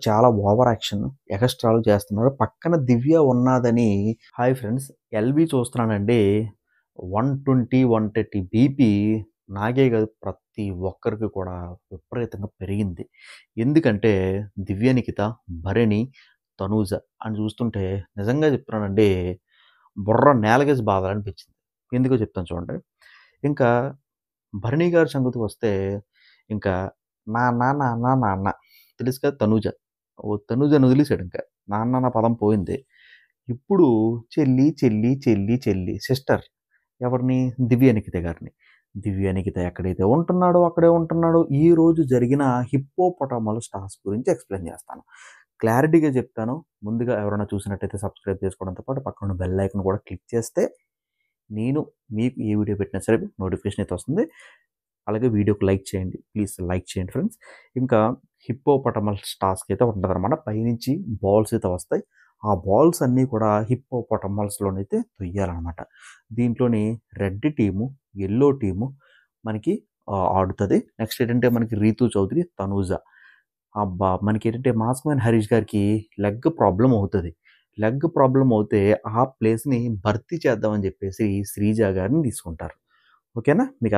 చాలా over action ఎగస్ట్రాలు చేస్తున్నారు. పక్కన దివ్య ఉన్నాదని హాయ్ ఫ్రెండ్స్, ఎల్‌బీ చూస్తున్నానండి. 120, 130 బీపీ నాకే కాదు ప్రతి ఒక్కరికి కూడా విపరీతంగా పెరిగింది. ఎందుకంటే దివ్య నిఖిత, భరణి, తనూజ అని చూస్తుంటే నిజంగా చెప్తున్నానండి, బుర్ర నేలకేసి బాదాలనిపించింది. ఎందుకో చెప్తాను చూడండి. ఇంకా భరణి గారి సంగతికొస్తే ఇంకా నాన్న, నాన్న, నాన్న తెలుసు కదా తనూజ. తనూజని వదిలేసాడింక. నాన్న అన్న పదం పోయింది. ఇప్పుడు చెల్లి, చెల్లి, చెల్లి, చెల్లి సిస్టర్ ఎవరిని? దివ్య నిఖిత గారిని. దివ్య నిఖిత ఎక్కడైతే ఉంటున్నాడో అక్కడే ఉంటున్నాడు. ఈరోజు జరిగిన హిప్పోపటామస్ టాస్క్ గురించి ఎక్స్‌ప్లెయిన్ చేస్తాను. క్లారిటీగా చెప్తాను. ముందుగా ఎవరైనా చూసినట్టయితే సబ్స్క్రైబ్ చేసుకోవడంతో పాటు పక్కనున్న బెల్ ఐకాన్ కూడా క్లిక్ చేస్తే నేను మీకు ఏ వీడియో పెట్టినా సరే నోటిఫికేషన్ అయితే వస్తుంది. అలాగే వీడియోకి లైక్ చేయండి. ప్లీజ్ లైక్ చేయండి ఫ్రెండ్స్. ఇంకా హిప్పోపటమస్ టాస్క్ అయితే ఉంటదనమాట. పైనుంచి బాల్స్ అయితే వస్తాయి. ఆ బాల్స్ అన్నీ కూడా హిప్పోపటమస్‌లోనైతే తొయ్యాలనమాట. దీంట్లోని రెడ్ టీము, యెల్లో టీము మనకి ఆడుతది. నెక్స్ట్ ఏంటంటే మనకి రీతూ చౌదరి, తనూజ. అబ్బా! మనకేంటంటే మాస్క్ మ్యాన్ హరీష్ గారికి లెగ్ ప్రాబ్లమ్ అవుతది. లెగ్ ప్రాబ్లమ్ అవుతే ఆ ప్లేస్‌ని భర్తీ చేద్దామని చెప్పేసి శ్రీజ గారిని తీసుకుంటారు. ఓకేనా? మీకు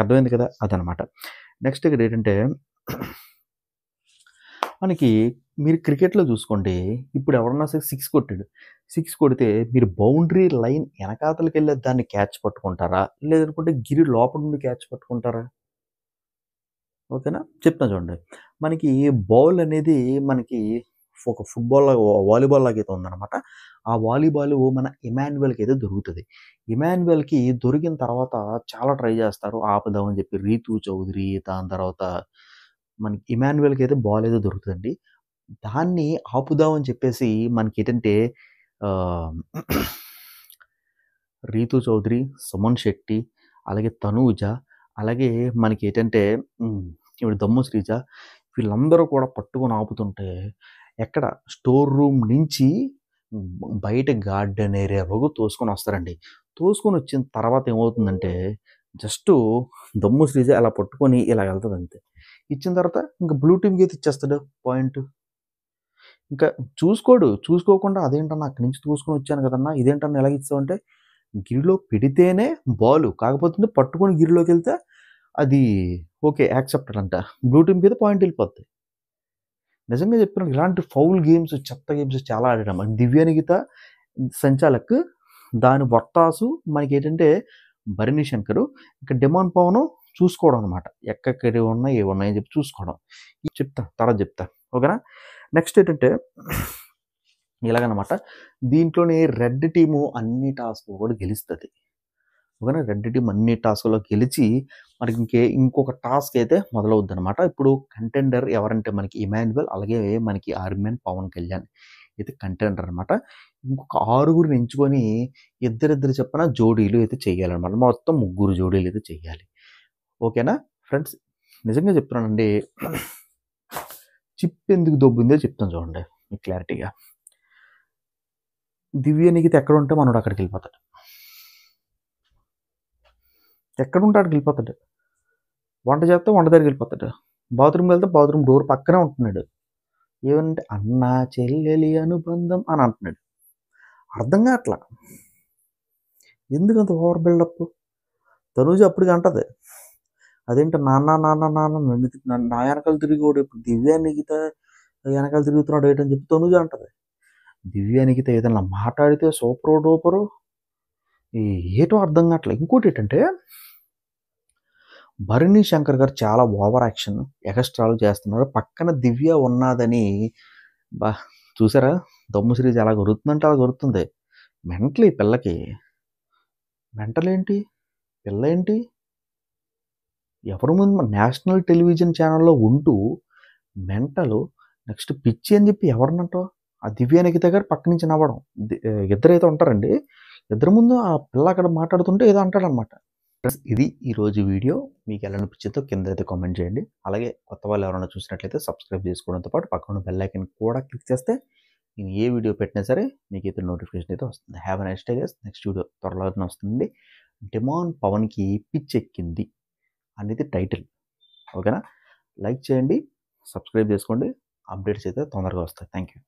అర్థమైంది కదా! అదనమాట. నెక్స్ట్ ఇక్కడేంటంటే మనకి మీరు క్రికెట్‌లో చూసుకోండి. ఇప్పుడు ఎవరన్నా సరే 6 కొట్టాడు. 6 కొడితే మీరు బౌండరీ లైన్ ఎనకాతలకెళ్ళే దాన్ని క్యాచ్ పట్టుకుంటారా? లేదనుకుంటే గిరి లోపల నుండి క్యాచ్ పట్టుకుంటారా? ఓకేనా? చెప్తాను చూడండి. మనకి బౌల్ అనేది మనకి ఒక ఫుట్‌బాల్ లాగా వాలీబాల్ లాగైతే ఉందనమాట. ఆ వాలీబాలు మన ఇమాన్యుయల్‌కైతే దొరుకుతది. ఇమాన్యుయల్‌కి దొరికిన తర్వాత చాలా ట్రై చేస్తారు ఆపుదామని చెప్పి. రీతూ చౌదరి, దాని తర్వాత మనకి ఇమాన్యుయల్‌కైతే బాల్ అయితే దొరుకుతదండి. దాన్ని ఆపుదామని చెప్పేసి మనకేంటంటే ఆహ్, రీతూ చౌదరి, సుమన్ శెట్టి, అలాగే తనూజ, అలాగే మనకేంటంటే హ్మ్, ఇప్పుడు దమ్ము శ్రీజ వీళ్ళందరూ కూడా పట్టుకొని ఆపుతుంటే ఎక్కడ స్టోర్ రూమ్ నుంచి బయట గార్డెన్ ఏరియా వరకు తోసుకొనొస్తారండి. తోసుకొనొచ్చిన తర్వాత ఏమవుతుందంటే జస్టు దమ్ము శ్రీజ అలా పట్టుకొని ఇలా ఎళ్తదంతే. ఇచ్చిన తర్వాత ఇంక బ్లూ టీమ్‌కైతే ఇచ్చేస్తాడు పాయింట్. ఇంకా చూసుకోడు. చూసుకోకుండా అదేంటన్నా అక్కడి నుంచి తోసుకొనొచ్చాను కదన్నా! ఇదేంటన్నా ఇలాగిచ్చావంటే గిరిలో పెడితేనే బాలు. కాకపోతే పట్టుకొని గిరిలోకెళ్తే అది ఓకే. యాక్సెప్టెడ్ అంట. బ్లూ టీమ్‌కైతే పాయింట్ ఎళ్ళిపోద్ది. నిజంగా చెప్తున్నాను ఇలాంటి ఫౌల్ గేమ్స్, చెత్త గేమ్స్ చాలా ఆడాం. దివ్య నిఖిత సంచాలక్, దాని వర్తాసు మనకేంటంటే భరణి శంకరు, ఇక డిమాండ్ పవను చూసుకోవడం అనమాట. ఎక్కడెక్కడివి ఉన్నాయి, ఏవున్నాయని చెప్పి చూసుకోవడం. చెప్తా. తర్వాత చెప్తా. ఓకేనా? నెక్స్ట్ ఏంటంటే ఇలాగనమాట. దీంట్లోని రెడ్ టీము అన్ని టాస్క్‌లు కూడా గెలుస్తది. ఓకేనా? రెడ్ టీమ్ అన్ని టాస్క్‌లో గెలిచి మనకి ఇంకొక టాస్క్ అయితే మొదలవుద్దనమాట. ఇప్పుడు కంటెండర్ ఎవరంటే మనకి ఇమాన్యుయల్, అలాగే మనకి ఆర్మీ పవన్ కళ్యాణ్ అయితే కంటెండర్ అనమాట. ఇంకొక ఆరుగురిని ఎంచుకొని ఇద్దరిద్దరు చొప్పున జోడీలు అయితే చేయాలనమాట. మొత్తం ముగ్గురు జోడీలు అయితే చేయాలి. ఓకేనా? ఫ్రెండ్స్ నిజంగా చెప్తున్నానండి. చిప్ ఎందుకు దొబ్బిందో చెప్తాను చూడండి మీకు క్లారిటీగా. దివ్య నిఖిత ఎక్కడుంటే మనోడు అక్కడికెళ్ళిపోతాడు. ఎక్కడుంటే అక్కడికెళ్ళిపోతాడు. వంట చేస్తే వంట దగ్గరికెళ్ళిపోతాడు. బాత్రూమ్‌కి వెళ్తే బాత్రూమ్ డోర్ పక్కనే ఉంటున్నాడు. ఏమనంటే అన్నా చెల్లెలి అనుబంధం అని అంటున్నాడు. అర్థం కావట్ల. ఎందుకంత ఓవర్ బిల్డప్? తనూజ అప్పటికి అంటది. అదేంటి నాన్న, నాన్న, నాన్న నా వెనకాల తిరిగోడు ఇప్పుడు దివ్య నిఖిత వెనకాల తిరుగుతున్నాడు ఏంటని చెప్పి తనూజ అంటది. దివ్య నిఖిత ఏదన్నా మాట్లాడితే సూపరు డూపరు. ఏటో అర్థం కావట్లే. ఇంకోటేంటంటే భరణి శంకర్ గారు చాలా ఓవర్ యాక్షన్ ఎగస్ట్రాలు చేస్తున్నారు. పక్కన దివ్య ఉన్నాదని బా చూసారా? దమ్ము సిరీస్ ఎలా కొరుకుతుందంటే అలా కొరుకుతుంది. మెంటల్ ఈ పిల్లకి. మెంటల్ ఏంటి? పిల్ల ఏంటి? ఎవరి ముందు నేషనల్ టెలివిజన్ ఛానల్‌లో ఉంటూ మెంటలు, నెక్స్ట్ పిచ్చి అని చెప్పి ఎవరినంటావు? ఆ దివ్య నిఖిత గారు పక్క నుంచి నవ్వడం. ఇద్దరైతే ఉంటారండి. ఇద్దరి ముందు ఆ పిల్ల అక్కడ మాట్లాడుతుంటే ఏదో అంటాడనమాట. ఇది ఈరోజు వీడియో. మీకు ఎలా అనిపించిందో కింద అయితే కామెంట్ చేయండి. అలాగే కొత్త వాళ్ళు ఎవరైనా చూసినట్లయితే సబ్స్క్రైబ్ చేసుకోవడంతో పాటు పక్కన ఉన్న బెల్ ఐకాన్ కూడా క్లిక్ చేస్తే నేను ఏ వీడియో పెట్టినా సరే మీకైతే నోటిఫికేషన్ అయితే వస్తుంది. Have a nice day guys. Next video త్వరలోనే వస్తుంది. డిమాండ్ పవన్‌కి పిచ్చెక్కింది అనేది టైటిల్. ఓకేనా? లైక్ చేయండి, సబ్స్క్రైబ్ చేసుకోండి. అప్డేట్స్ అయితే తొందరగా వస్తాయి. Thank you.